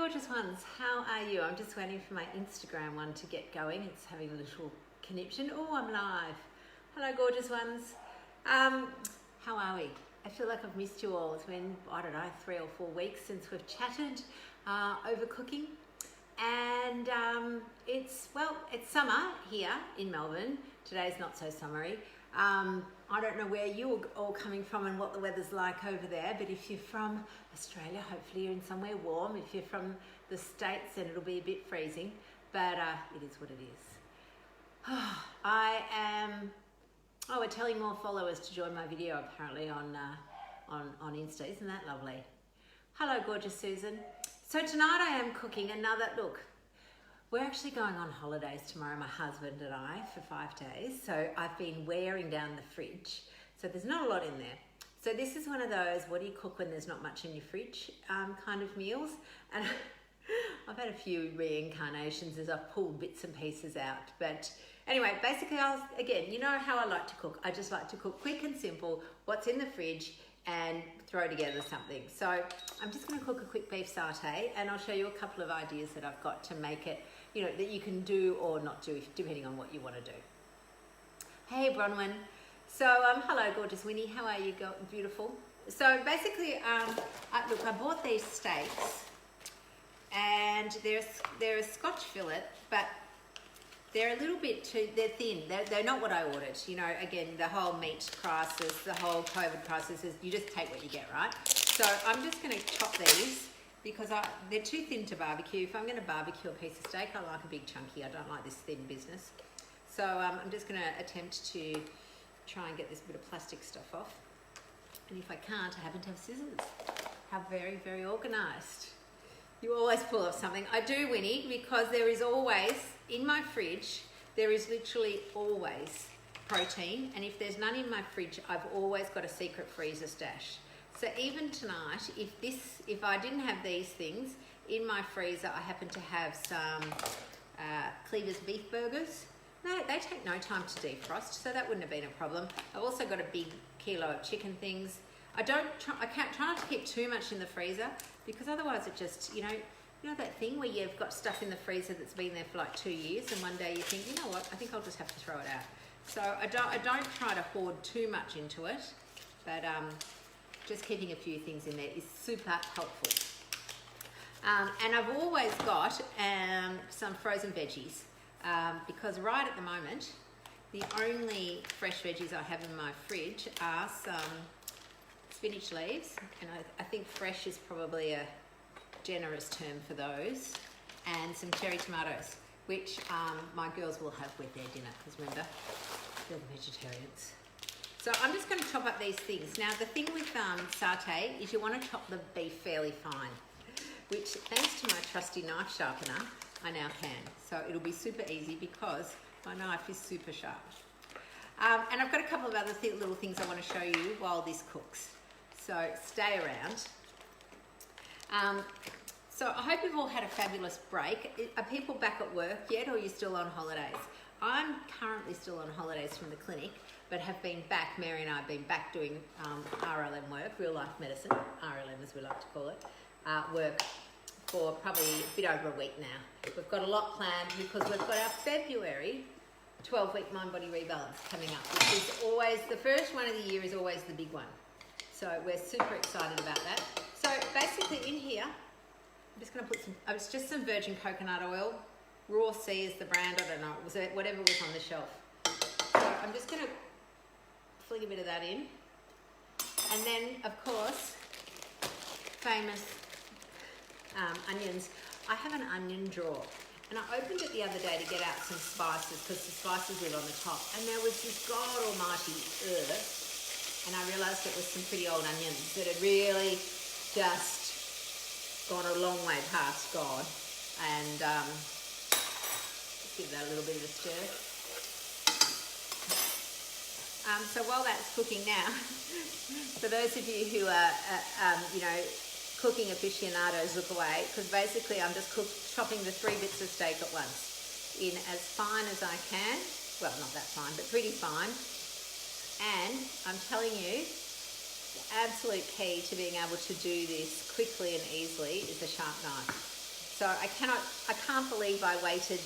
gorgeous ones, how are you? I'm just waiting for my Instagram one to get going. It's having a little conniption. Oh, I'm live. Hello, gorgeous ones. How are we? I feel like I've missed you all. It's been, I don't know, 3 or 4 weeks since we've chatted over cooking. And it's summer here in Melbourne. Today's not so summery. I don't know where you're all coming from and what the weather's like over there, but if you're from Australia, hopefully you're in somewhere warm. If you're from the States, then it'll be a bit freezing, but it is what it is. We're telling more followers to join my video apparently on Insta. Isn't that lovely? Hello, gorgeous Susan. So tonight I am cooking another, look, we're actually going on holidays tomorrow, my husband and I, for 5 days. So I've been wearing down the fridge. So there's not a lot in there. So this is one of those, what do you cook when there's not much in your fridge kind of meals. And I've had a few reincarnations as I've pulled bits and pieces out. But anyway, basically, again, you know how I like to cook. I just like to cook quick and simple, what's in the fridge, and throw together something. So I'm just gonna cook a quick beef satay, and I'll show you a couple of ideas that I've got to make it, you know, that you can do or not do, depending on what you wanna do. Hey, Bronwyn. So, hello, gorgeous Winnie. How are you, beautiful? So basically, look, I bought these steaks, and they're a Scotch fillet, but they're a little bit they're thin. They're not what I ordered. You know, again, the whole meat crisis, the whole COVID crisis is you just take what you get, right? So I'm just gonna chop these because they're too thin to barbecue. If I'm gonna barbecue a piece of steak, I like a big chunky. I don't like this thin business. So I'm just gonna attempt to try and get this bit of plastic stuff off. And if I can't, I happen to have scissors. How very, very organized. You always pull off something. I do, Winnie, because there is always, in my fridge, there is literally always protein. And if there's none in my fridge, I've always got a secret freezer stash. So even tonight, if I didn't have these things, in my freezer, I happen to have some Cleaver's beef burgers. No, they take no time to defrost, so that wouldn't have been a problem. I've also got a big kilo of chicken things. I try not to keep too much in the freezer because otherwise it just, you know that thing where you've got stuff in the freezer that's been there for like 2 years and one day you think, you know what, I think I'll just have to throw it out. So I don't try to hoard too much into it, but just keeping a few things in there is super helpful. And I've always got some frozen veggies. Because right at the moment, the only fresh veggies I have in my fridge are some spinach leaves, and I think fresh is probably a generous term for those, and some cherry tomatoes, which my girls will have with their dinner, because remember, they're the vegetarians. So I'm just going to chop up these things. Now, the thing with satay is you want to chop the beef fairly fine, which, thanks to my trusty knife sharpener, I now can. So it'll be super easy because my knife is super sharp. And I've got a couple of other little things I want to show you while this cooks. So stay around. So I hope you've all had a fabulous break. Are people back at work yet, or are you still on holidays? I'm currently still on holidays from the clinic, but have been back, Mary and I have been back doing RLM work, real life medicine, RLM as we like to call it, work for probably a bit over a week now. We've got a lot planned because we've got our February 12-week Mind Body Rebalance coming up, which is always, the first one of the year is always the big one. So we're super excited about that. So basically in here, I'm just gonna put it's just some virgin coconut oil. Raw Sea is the brand, I don't know, it was whatever was on the shelf. So I'm just gonna fling a bit of that in. And then, of course, famous onions. I have an onion drawer, and I opened it the other day to get out some spices because the spices live on the top, and there was this God almighty herb, and I realised it was some pretty old onions that had really just gone a long way past God, and give that a little bit of a stir. So while that's cooking now, for those of you who are cooking aficionados, look away, because basically I'm just chopping the 3 bits of steak at once in as fine as I can. Well, not that fine, but pretty fine. And I'm telling you, the absolute key to being able to do this quickly and easily is a sharp knife. So I can't believe I waited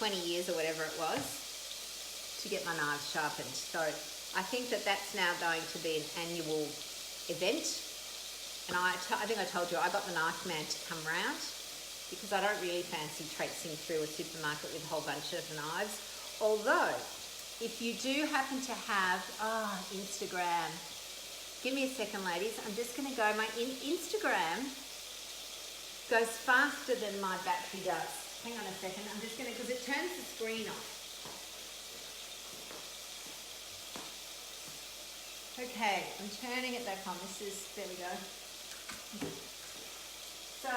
20 years or whatever it was to get my knives sharpened. So I think that that's now going to be an annual event. And I think I told you, I got the knife man to come round because I don't really fancy traipsing through a supermarket with a whole bunch of knives. Although, if you do happen to have, Instagram, give me a second, ladies. I'm just going to go, my Instagram goes faster than my battery does. Hang on a second, I'm just going to, because it turns the screen off. Okay, I'm turning it back on. There we go. So,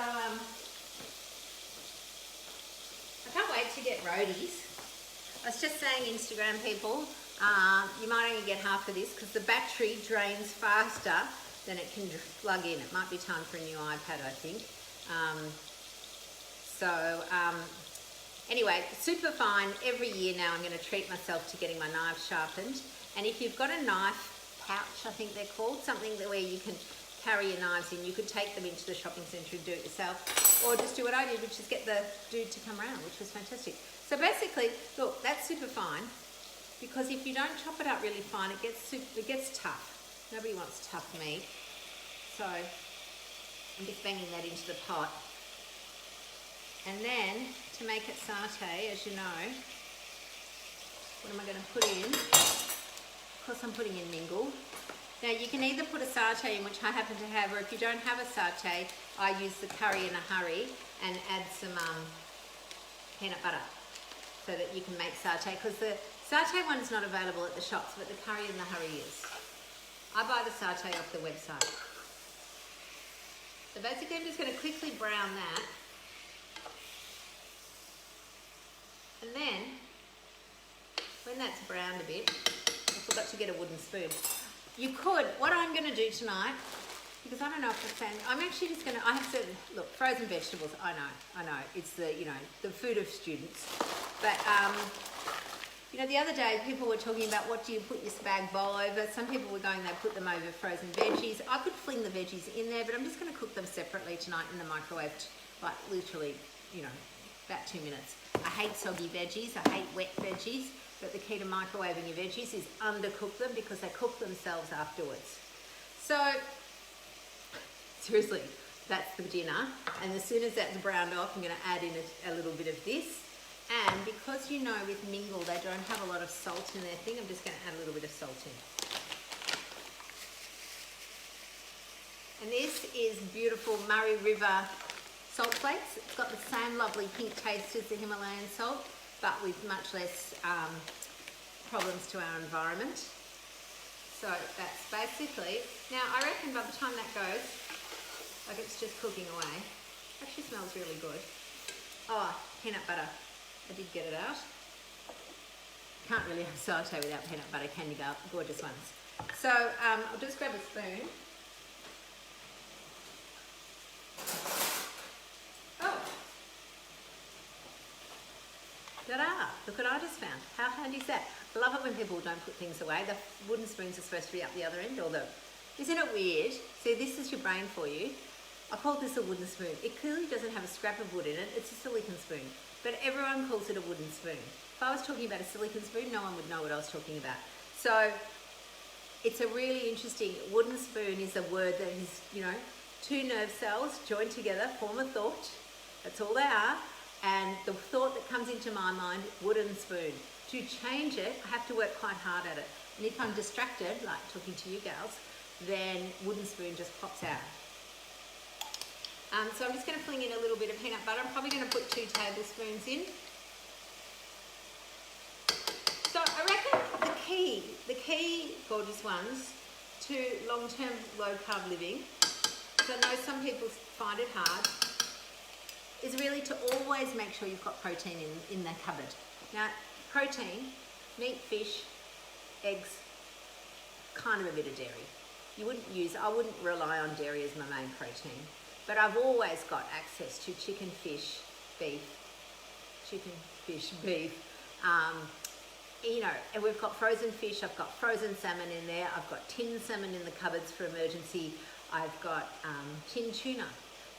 I can't wait to get roadies. I was just saying, Instagram people, you might only get half of this because the battery drains faster than it can plug in. It might be time for a new iPad, I think. Anyway, super fine. Every year now I'm going to treat myself to getting my knives sharpened. And if you've got a knife pouch, I think they're called, something where you can carry your knives in, you could take them into the shopping centre and do it yourself, or just do what I did, which is get the dude to come around, which was fantastic. So basically, look, that's super fine, because if you don't chop it up really fine, it gets tough. Nobody wants tough meat. So I'm just banging that into the pot. And then, to make it satay, as you know, what am I going to put in? Of course I'm putting in mingle. Now you can either put a satay in, which I happen to have, or if you don't have a satay, I use the curry in a hurry and add some peanut butter so that you can make satay, because the satay one is not available at the shops, but the curry in the hurry is. I buy the satay off the website. So basically I'm just going to quickly brown that. And then, when that's browned a bit, I forgot to get a wooden spoon. You could, what I'm going to do tonight, because I don't know if it's saying, I'm actually just going to, I have certain, look, frozen vegetables, I know, it's the, the food of students. But, the other day people were talking about what do you put your spag bowl over. Some people were going, they put them over frozen veggies. I could fling the veggies in there, but I'm just going to cook them separately tonight in the microwave, like literally, about 2 minutes. I hate soggy veggies, I hate wet veggies, but the key to microwaving your veggies is undercook them because they cook themselves afterwards. So, seriously, that's the dinner. And as soon as that's browned off, I'm going to add in a little bit of this. And because with mingle, they don't have a lot of salt in their thing, I'm just going to add a little bit of salt in. And this is beautiful Murray River salt flakes. It's got the same lovely pink taste as the Himalayan salt, but with much less problems to our environment. So that's basically, now I reckon by the time that goes, like it's just cooking away. Actually smells really good. Oh, peanut butter. I did get it out. Can't really have satay without peanut butter, can you, gorgeous ones? So I'll just grab a spoon. Ta-da! Look what I just found. How handy is that? I love it when people don't put things away. The wooden spoons are supposed to be up the other end, isn't it weird? See, this is your brain for you. I called this a wooden spoon. It clearly doesn't have a scrap of wood in it. It's a silicone spoon. But everyone calls it a wooden spoon. If I was talking about a silicone spoon, no one would know what I was talking about. So, it's a really interesting, wooden spoon is a word that is, two nerve cells joined together, form a thought. That's all they are. And the thought that comes into my mind, wooden spoon. To change it, I have to work quite hard at it. And if I'm distracted, like talking to you gals, then wooden spoon just pops out. So I'm just going to fling in a little bit of peanut butter. I'm probably going to put 2 tablespoons in. So I reckon the key, gorgeous ones, to long-term low-carb living, because I know some people find it hard, is really to always make sure you've got protein in the cupboard. Now, protein, meat, fish, eggs, kind of a bit of dairy. I wouldn't rely on dairy as my main protein, but I've always got access to chicken, fish, beef, and we've got frozen fish, I've got frozen salmon in there, I've got tinned salmon in the cupboards for emergency, I've got tinned tuna.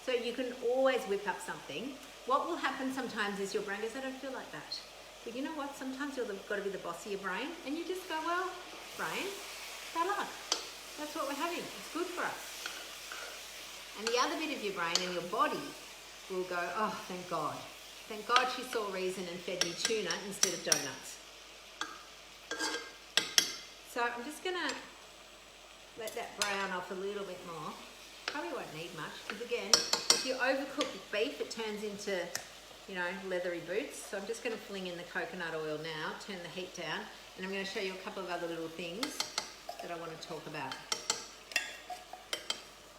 So you can always whip up something. What will happen sometimes is your brain goes, I don't feel like that. But you know what? Sometimes you've got to be the boss of your brain, and you just go, well, brain, bad luck. That's what we're having. It's good for us. And the other bit of your brain and your body will go, oh, thank God. Thank God she saw reason and fed me tuna instead of donuts. So I'm just going to let that brown off a little bit more. Probably won't need much, because again, if you overcook beef, it turns into, you know, leathery boots. So I'm just going to fling in the coconut oil now, turn the heat down, and I'm going to show you a couple of other little things that I want to talk about.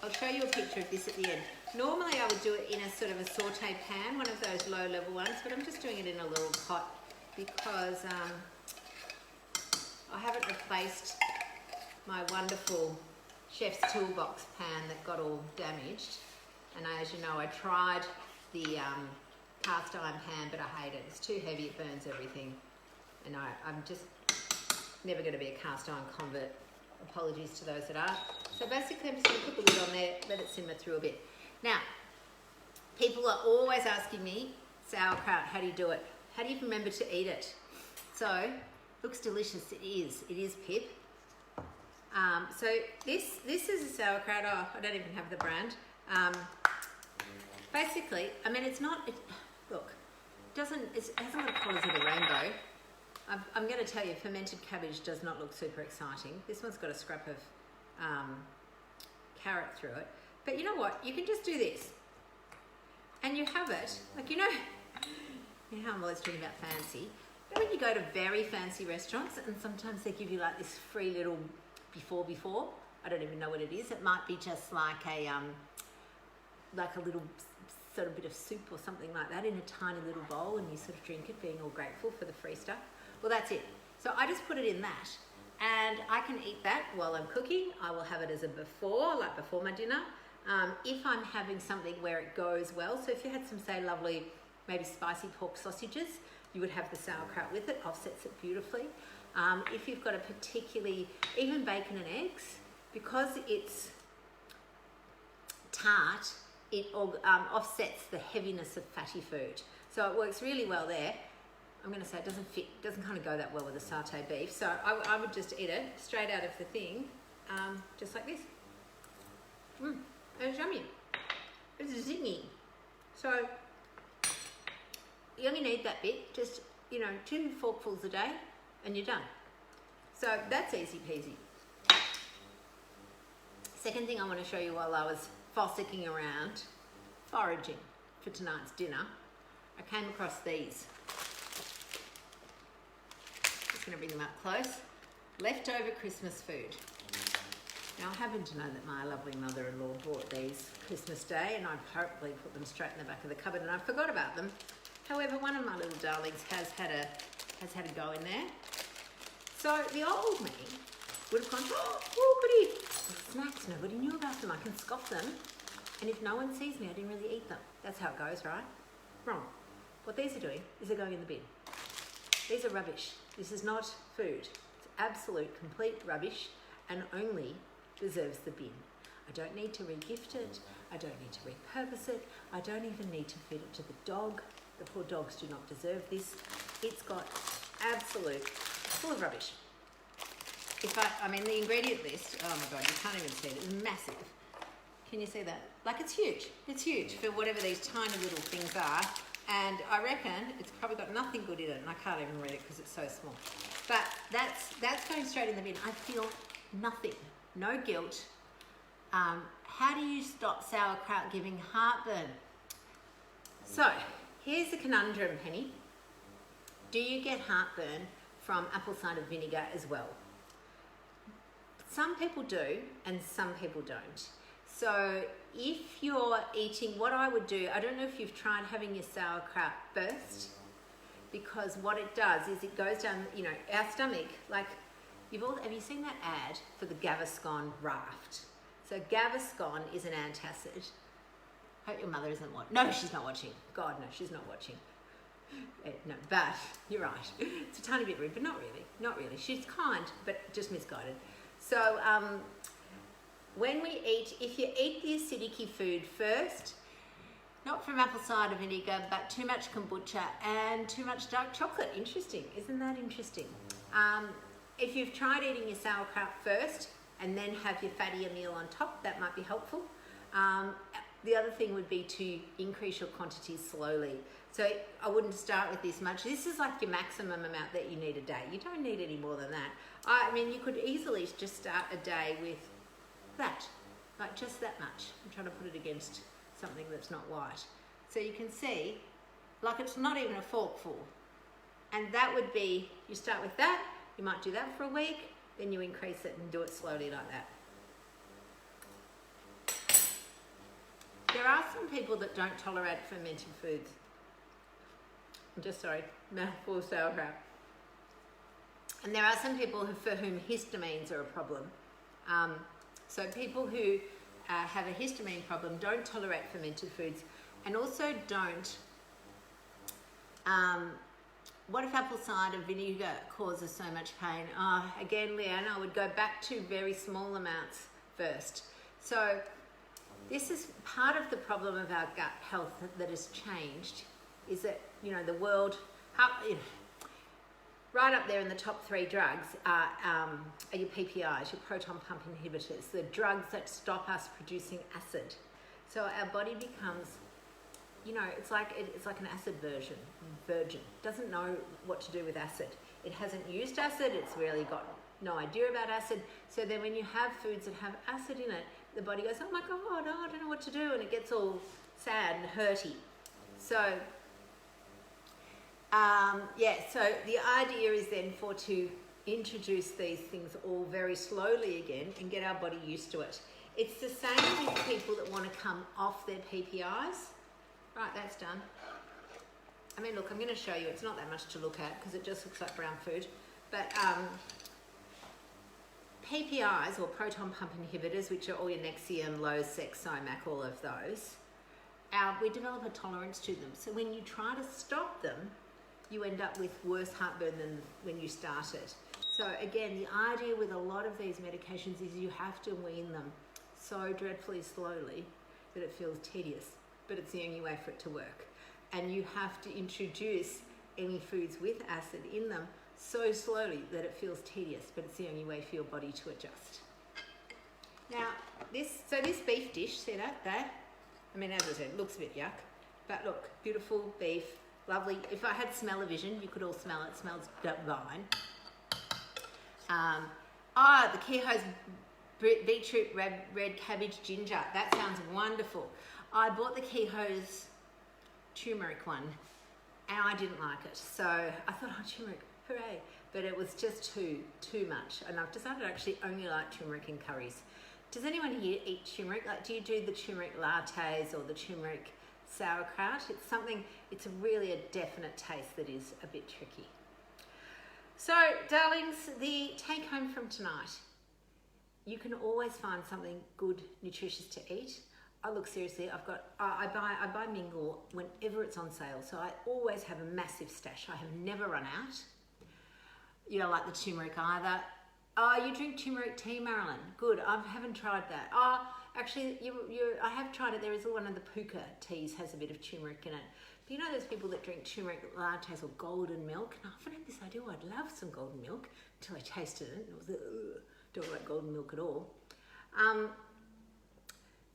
I'll show you a picture of this at the end. Normally I would do it in a sort of a saute pan, one of those low level ones, but I'm just doing it in a little pot because I haven't replaced my wonderful chef's toolbox pan that got all damaged. And as you know, I tried the cast iron pan, but I hate it. It's too heavy, it burns everything. And I'm just never going to be a cast iron convert. Apologies to those that are. So basically I'm just going to put the lid on there, let it simmer through a bit. Now, people are always asking me, sauerkraut, how do you do it? How do you remember to eat it? So, looks delicious, it is Pip. So this is a sauerkraut. Oh, I don't even have the brand. Basically, I mean, it's not. Look, it hasn't got colours of the rainbow. I'm going to tell you, fermented cabbage does not look super exciting. This one's got a scrap of carrot through it. But you know what? You can just do this, and you have it. Like you know how I'm always talking about fancy. You know when you go to very fancy restaurants, and sometimes they give you like this free little before. I don't even know what it is. It might be just like a little sort of bit of soup or something like that in a tiny little bowl, and you sort of drink it, being all grateful for the free stuff. Well, that's it. So I just put it in that, and I can eat that while I'm cooking. I will have it as a before, like before my dinner. If I'm having something where it goes well, so if you had some, say, lovely, maybe spicy pork sausages, you would have the sauerkraut with it, offsets it beautifully. If you've got a particularly, even bacon and eggs, because it's tart, it offsets the heaviness of fatty food. So it works really well there. I'm going to say it doesn't kind of go that well with the satay beef. So I would just eat it straight out of the thing, just like this. And it's yummy. It's zingy. So you only need that bit, just, 2 forkfuls a day, and you're done. So that's easy peasy. Second thing I want to show you while I was fossicking around, foraging for tonight's dinner, I came across these. Just going to bring them up close. Leftover Christmas food. Now I happen to know that my lovely mother-in-law bought these Christmas Day, and I hopefully put them straight in the back of the cupboard, and I forgot about them. However, one of my little darlings has had a go in there. So the old me would have gone, oh goody, snacks, nobody knew about them, I can scoff them, and if no one sees me, I didn't really eat them. That's how it goes, right? Wrong. What these are doing is they're going in the bin. These are rubbish. This is not food. It's absolute, complete rubbish, and only deserves the bin. I don't need to re-gift it. I don't need to repurpose it. I don't even need to feed it to the dog. The poor dogs do not deserve this. It's got absolute, full of rubbish. The ingredient list, oh my God, you can't even see it. It's massive. Can you see that? Like, it's huge. It's huge for whatever these tiny little things are. And I reckon it's probably got nothing good in it, and I can't even read it because it's so small. But that's going straight in the bin. I feel nothing, no guilt. How do you stop sauerkraut giving heartburn? So here's the conundrum, Penny. Do you get heartburn from apple cider vinegar as well? Some people do, and some people don't. So if you're eating, what I would do, I don't know if you've tried having your sauerkraut first, because what it does is it goes down, our stomach, like, have you seen that ad for the Gaviscon raft? So Gaviscon is an antacid. Hope your mother isn't watching. No, she's not watching. God, no, she's not watching. No, but you're right. It's a tiny bit rude, but not really. Not really. She's kind, but just misguided. So when we eat, if you eat the acidic food first, Not from apple cider vinegar, but too much kombucha and too much dark chocolate. Interesting, isn't that interesting? If you've tried eating your sauerkraut first and then have your fattier meal on top, that might be helpful. The other thing would be to increase your quantities slowly. So I wouldn't start with this much. This is like your maximum amount that you need a day. You don't need any more than that. I mean, you could easily just start a day with that, like just that much. I'm trying to put it against something that's not white. So you can see, like it's not even a forkful. And that would be, you start with that, you might do that for a week, then you increase it and do it slowly like that. There are some people that don't tolerate fermented foods. I'm just sorry, mouthful of sauerkraut. And there are some people for whom histamines are a problem. So people who have a histamine problem don't tolerate fermented foods, and also don't. What if apple cider vinegar causes so much pain? Again, Leanne, I would go back to very small amounts first. So this is part of the problem of our gut health that has changed, is that, you know, the world, right up there in the top 3 drugs are your PPIs, your proton pump inhibitors, the drugs that stop us producing acid. So our body becomes, you know, it's like an acid virgin, doesn't know what to do with acid. It hasn't used acid, it's really got no idea about acid. So then when you have foods that have acid in it, the body goes, oh my God, I don't know what to do, and it gets all sad and hurty. So so the idea is then to introduce these things all very slowly again and get our body used to it. It's the same with people that want to come off their PPIs. Right, that's done. I mean, look, I'm going to show you. It's not that much to look at because it just looks like brown food. But PPIs, or proton pump inhibitors, which are all your Nexium, Losec, Somac, all of those, we develop a tolerance to them. So when you try to stop them, you end up with worse heartburn than when you started. So again, the idea with a lot of these medications is you have to wean them so dreadfully slowly that it feels tedious, but it's the only way for it to work. And you have to introduce any foods with acid in them so slowly that it feels tedious, but it's the only way for your body to adjust. Now, this beef dish, see that there? I mean, as I said, it looks a bit yuck, but look, beautiful beef, lovely. If I had smell-o-vision, you could all smell it. It smells divine. The Kehoe's beetroot, red cabbage, ginger. That sounds wonderful. I bought the Kehoe's turmeric one, and I didn't like it. So I thought, oh, turmeric, hooray. But it was just too much. And I've decided to actually only like turmeric in curries. Does anyone here eat turmeric? Like, do you do the turmeric lattes or the turmeric sauerkraut? It's really a definite taste that is a bit tricky. So, darlings, the take home from tonight. You can always find something good, nutritious to eat. Look, seriously, I buy Mingle whenever it's on sale. So I always have a massive stash. I have never run out. You don't like the turmeric either. You drink turmeric tea, Marilyn. Good. I haven't tried that. Actually, I have tried it. There is one of the puka teas has a bit of turmeric in it. But you know those people that drink turmeric lattes or golden milk? And I often had this idea, I'd love some golden milk until I tasted it. And it was like, don't like golden milk at all.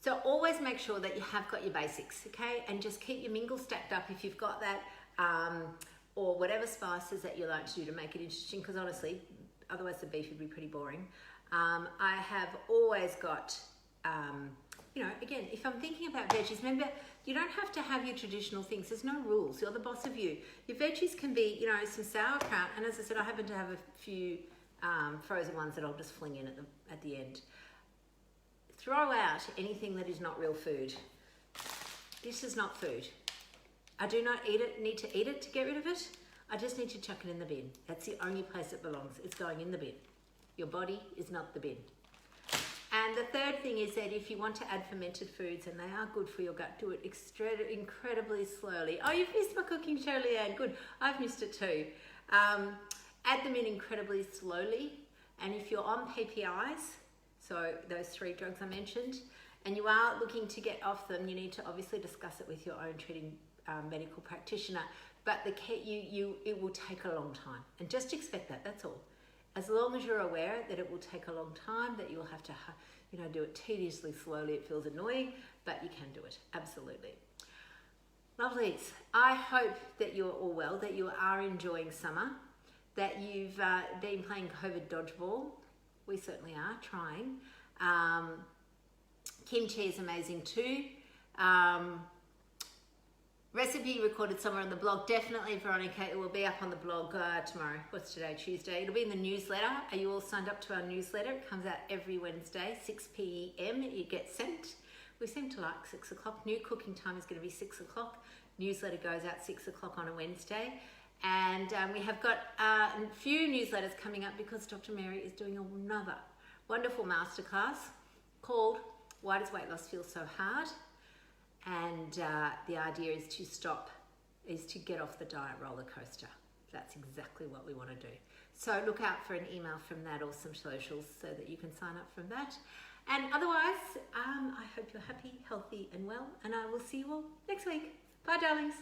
So always make sure that you have got your basics, okay? And just keep your Mingle stacked up if you've got that, or whatever spices that you like to do to make it interesting, because honestly, otherwise the beef would be pretty boring. I have always got, again, if I'm thinking about veggies, remember, you don't have to have your traditional things. There's no rules. You're the boss of you. Your veggies can be, some sauerkraut, and as I said, I happen to have a few frozen ones that I'll just fling in at the end. Throw out anything that is not real food. This is not food. I do not need to eat it to get rid of it. I just need to chuck it in the bin. That's the only place it belongs. It's going in the bin. Your body is not the bin. And the third thing is that if you want to add fermented foods, and they are good for your gut, do it incredibly slowly. Oh, you've missed my cooking show, Leanne. Good. I've missed it too. Add them in incredibly slowly. And if you're on PPIs, so those 3 drugs I mentioned, and you are looking to get off them, you need to obviously discuss it with your own treating medical practitioner. But it will take a long time, and just expect that. That's all. As long as you're aware that it will take a long time, that you'll have to, do it tediously, slowly. It feels annoying, but you can do it. Absolutely. Lovelies. I hope that you're all well, that you are enjoying summer, that you've been playing COVID dodgeball. We certainly are trying. Kimchi is amazing too. Recipe recorded somewhere on the blog. Definitely, Veronica, it will be up on the blog tomorrow. What's today? Tuesday. It'll be in the newsletter. Are you all signed up to our newsletter? It comes out every Wednesday, 6 p.m. It gets sent. We seem to like 6 o'clock. New cooking time is going to be 6 o'clock. Newsletter goes out 6 o'clock on a Wednesday. And we have got a few newsletters coming up because Dr. Mary is doing another wonderful masterclass called Why Does Weight Loss Feel So Hard? And the idea is to get off the diet roller coaster. That's exactly what we want to do. So look out for an email from that or some socials so that you can sign up from that. And otherwise, I hope you're happy, healthy and well, and I will see you all next week. Bye, darlings.